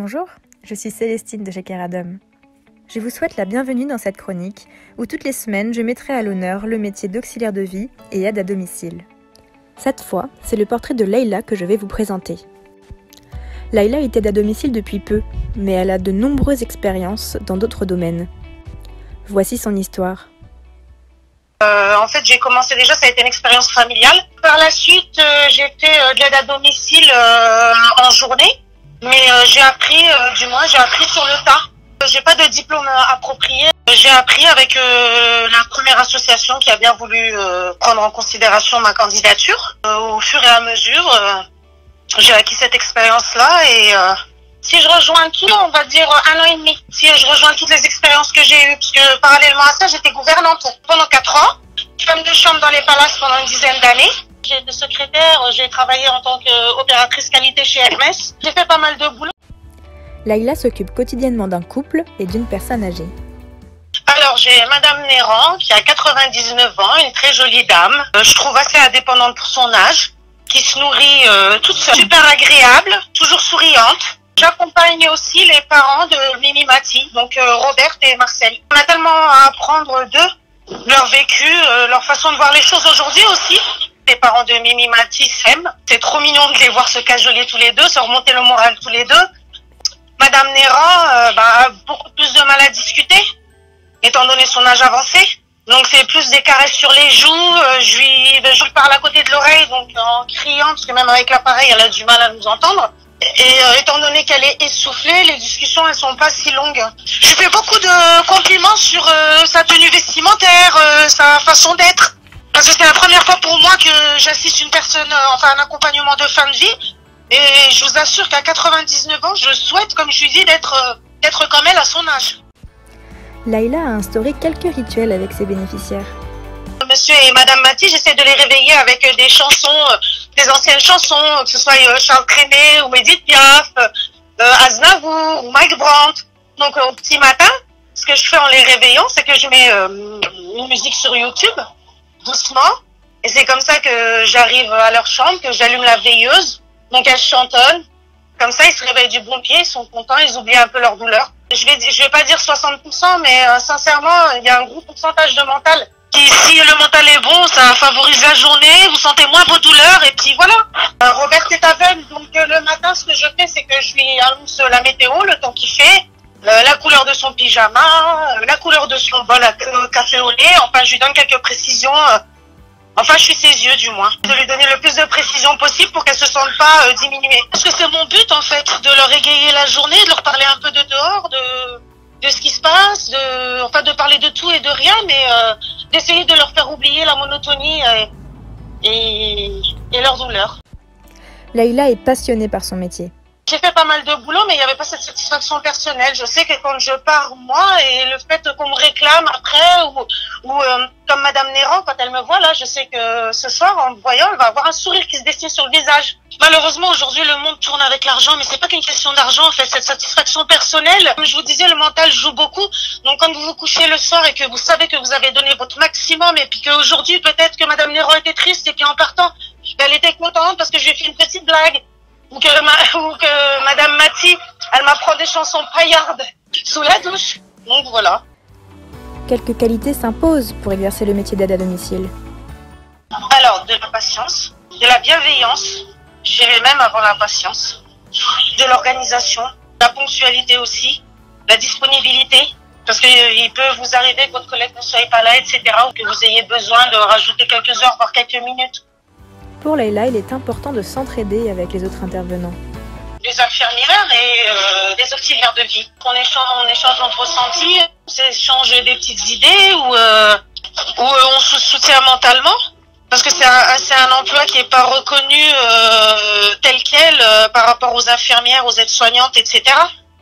Bonjour, je suis Célestine de chez Keradom. Je vous souhaite la bienvenue dans cette chronique où toutes les semaines je mettrai à l'honneur le métier d'auxiliaire de vie et aide à domicile. Cette fois, c'est le portrait de Leïla que je vais vous présenter. Leïla est aide à domicile depuis peu, mais elle a de nombreuses expériences dans d'autres domaines. Voici son histoire. En fait, j'ai commencé déjà, ça a été une expérience familiale. Par la suite, j'ai fait de l'aide à domicile en journée, mais j'ai appris sur le tas. J'ai pas de diplôme approprié. J'ai appris avec la première association qui a bien voulu prendre en considération ma candidature. Au fur et à mesure, j'ai acquis cette expérience-là et si je rejoins tout, on va dire 1 an et demi. Si je rejoins toutes les expériences que j'ai eues, parce que parallèlement à ça, j'étais gouvernante pendant 4 ans, femme de chambre dans les palaces pendant une dizaine d'années. J'ai été secrétaire, j'ai travaillé en tant qu'opératrice qualité chez Hermès. J'ai fait pas mal de boulot. Leïla s'occupe quotidiennement d'un couple et d'une personne âgée. Alors, j'ai Madame Néran qui a 99 ans, une très jolie dame. Je trouve assez indépendante pour son âge, qui se nourrit toute seule, super agréable, toujours souriante. J'accompagne aussi les parents de Mimi Mati, donc Robert et Marcel. On a tellement à apprendre d'eux, leur vécu, leur façon de voir les choses aujourd'hui aussi. Les parents de Mimi Mati s'aiment. C'est trop mignon de les voir se cajoler tous les deux, se remonter le moral tous les deux. Madame Néran a beaucoup plus de mal à discuter, étant donné son âge avancé. Donc c'est plus des caresses sur les joues, je lui parle à côté de l'oreille, donc en criant, parce que même avec l'appareil, elle a du mal à nous entendre. Et étant donné qu'elle est essoufflée, les discussions elles sont pas si longues. Je lui fais beaucoup de compliments sur sa tenue vestimentaire, sa façon d'être. Parce que c'est la première fois pour moi que j'assiste une personne, un accompagnement de fin de vie. Et je vous assure qu'à 99 ans, je souhaite, comme je lui dis, d'être comme elle à son âge. Leïla a instauré quelques rituels avec ses bénéficiaires. Monsieur et Madame Mati, j'essaie de les réveiller avec des chansons, des anciennes chansons, que ce soit Charles Trenet ou Edith Piaf, Aznavour ou Mike Brandt. Donc au petit matin, ce que je fais en les réveillant, c'est que je mets une musique sur YouTube, doucement. Et c'est comme ça que j'arrive à leur chambre, que j'allume la veilleuse. Donc elles chantonnent. Comme ça, ils se réveillent du bon pied, ils sont contents, ils oublient un peu leur douleur. Je vais pas dire 60%, mais sincèrement, il y a un gros pourcentage de mental. Et si le mental est bon, ça favorise la journée, vous sentez moins vos douleurs, et puis voilà. Robert est aveugle, donc le matin, ce que je fais, c'est que je lui annonce la météo, le temps qu'il fait, la couleur de son pyjama, la couleur de son bol à café au lait. Enfin, je lui donne quelques précisions. Enfin, je suis ses yeux, du moins. De lui donner le plus de précision possible pour qu'elle se sente pas diminuée. Parce que c'est mon but, en fait, de leur égayer la journée, de leur parler un peu de dehors, de ce qui se passe, de parler de tout et de rien, mais d'essayer de leur faire oublier la monotonie et leur douleur. Leïla est passionnée par son métier. J'ai fait pas mal de boulot, mais il n'y avait pas cette satisfaction personnelle. Je sais que quand je pars, moi, et le fait qu'on me réclame après, ou comme Madame Néran, quand elle me voit, là, je sais que ce soir, en me voyant, elle va avoir un sourire qui se dessine sur le visage. Malheureusement, aujourd'hui, le monde tourne avec l'argent, mais c'est pas qu'une question d'argent, en fait, cette satisfaction personnelle. Comme je vous disais, le mental joue beaucoup. Donc, quand vous vous couchez le soir et que vous savez que vous avez donné votre maximum, et puis qu'aujourd'hui, peut-être que Madame Néran était triste, et puis en partant, elle était contente parce que je lui ai fait une petite blague. Ou que Madame Mati, elle m'apprend des chansons paillardes sous la douche. Donc voilà. Quelques qualités s'imposent pour exercer le métier d'aide à domicile. Alors, de la patience, de la bienveillance, j'irais même avant la patience, de l'organisation, la ponctualité aussi, la disponibilité, parce qu'il peut vous arriver que votre collègue ne soit pas là, etc., ou que vous ayez besoin de rajouter quelques heures, voire quelques minutes. Pour Leïla, il est important de s'entraider avec les autres intervenants. Les infirmières et les auxiliaires de vie. On échange notre ressenti, on s'échange des petites idées où on se soutient mentalement. Parce que c'est un emploi qui n'est pas reconnu tel quel par rapport aux infirmières, aux aides-soignantes, etc.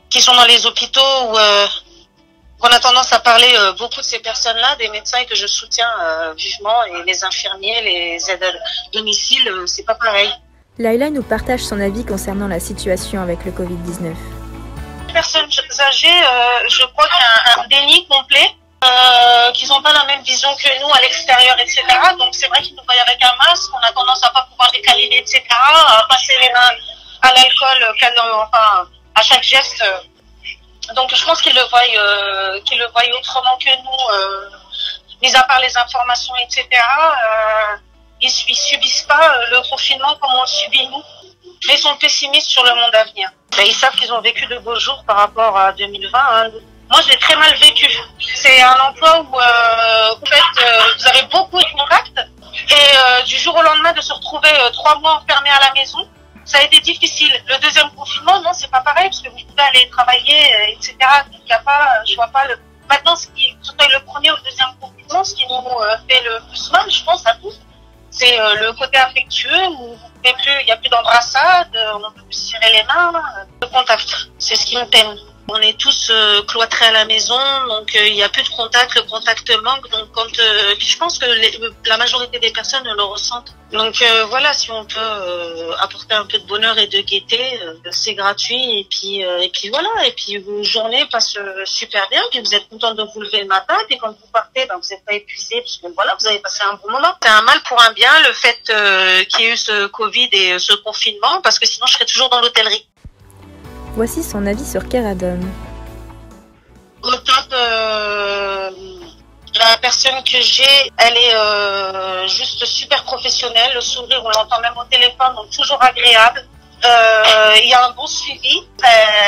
qui sont dans les hôpitaux où on a tendance à parler beaucoup de ces personnes-là, des médecins que je soutiens vivement, et les infirmiers, les aides à domicile, c'est pas pareil. Leïla nous partage son avis concernant la situation avec le Covid-19. Les personnes âgées, je crois qu'il y a un déni complet, qu'ils n'ont pas la même vision que nous à l'extérieur, etc. Donc c'est vrai qu'ils nous voient avec un masque, on a tendance à pas pouvoir les câliner, etc., à passer les mains à l'alcool, à chaque geste. Donc je pense qu'ils le voient autrement que nous, mis à part les informations, etc. Ils subissent pas le confinement comme on le subit nous, mais ils sont pessimistes sur le monde à venir. Ils savent qu'ils ont vécu de beaux jours par rapport à 2020. Hein. Moi, je l'ai très mal vécu. C'est un emploi où en fait, vous avez beaucoup de contacts et du jour au lendemain de se retrouver 3 mois enfermé à la maison, ça a été difficile. Le deuxième confinement, non, c'est pas pareil parce que vous pouvez aller travailler, etc. Donc, y a pas, je vois pas le. Maintenant, ce qui, que ce soit le premier ou le deuxième confinement, ce qui nous fait le plus mal, je pense à tous, c'est le côté affectueux où il n'y a plus d'embrassade, on ne peut plus se serrer les mains, le contact, c'est ce qui me peine. On est tous cloîtrés à la maison, donc il n'y a plus de contact, le contact manque. Donc puis je pense que la majorité des personnes le ressentent. Donc voilà, si on peut apporter un peu de bonheur et de gaieté, c'est gratuit. Et puis voilà, et puis vos journées passent super bien. Puis vous êtes content de vous lever le matin. Et quand vous partez, ben, vous n'êtes pas épuisé parce que voilà, vous avez passé un bon moment. C'est un mal pour un bien le fait qu'il y ait eu ce Covid et ce confinement, parce que sinon je serais toujours dans l'hôtellerie. Voici son avis sur Keradom. Au top, la personne que j'ai, elle est juste super professionnelle. Le sourire, on l'entend même au téléphone, donc toujours agréable. Il y a un bon suivi.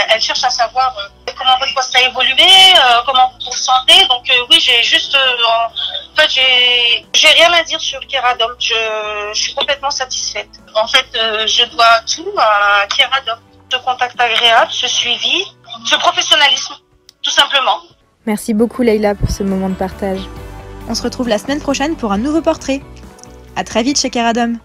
Elle cherche à savoir comment votre poste a évolué, comment vous vous sentez. Donc oui, j'ai juste, en fait, j'ai rien à dire sur Keradom. Je suis complètement satisfaite. En fait, je dois tout à Keradom. Ce contact agréable, ce suivi, ce professionnalisme, tout simplement. Merci beaucoup Leïla pour ce moment de partage. On se retrouve la semaine prochaine pour un nouveau portrait. À très vite chez Keradom.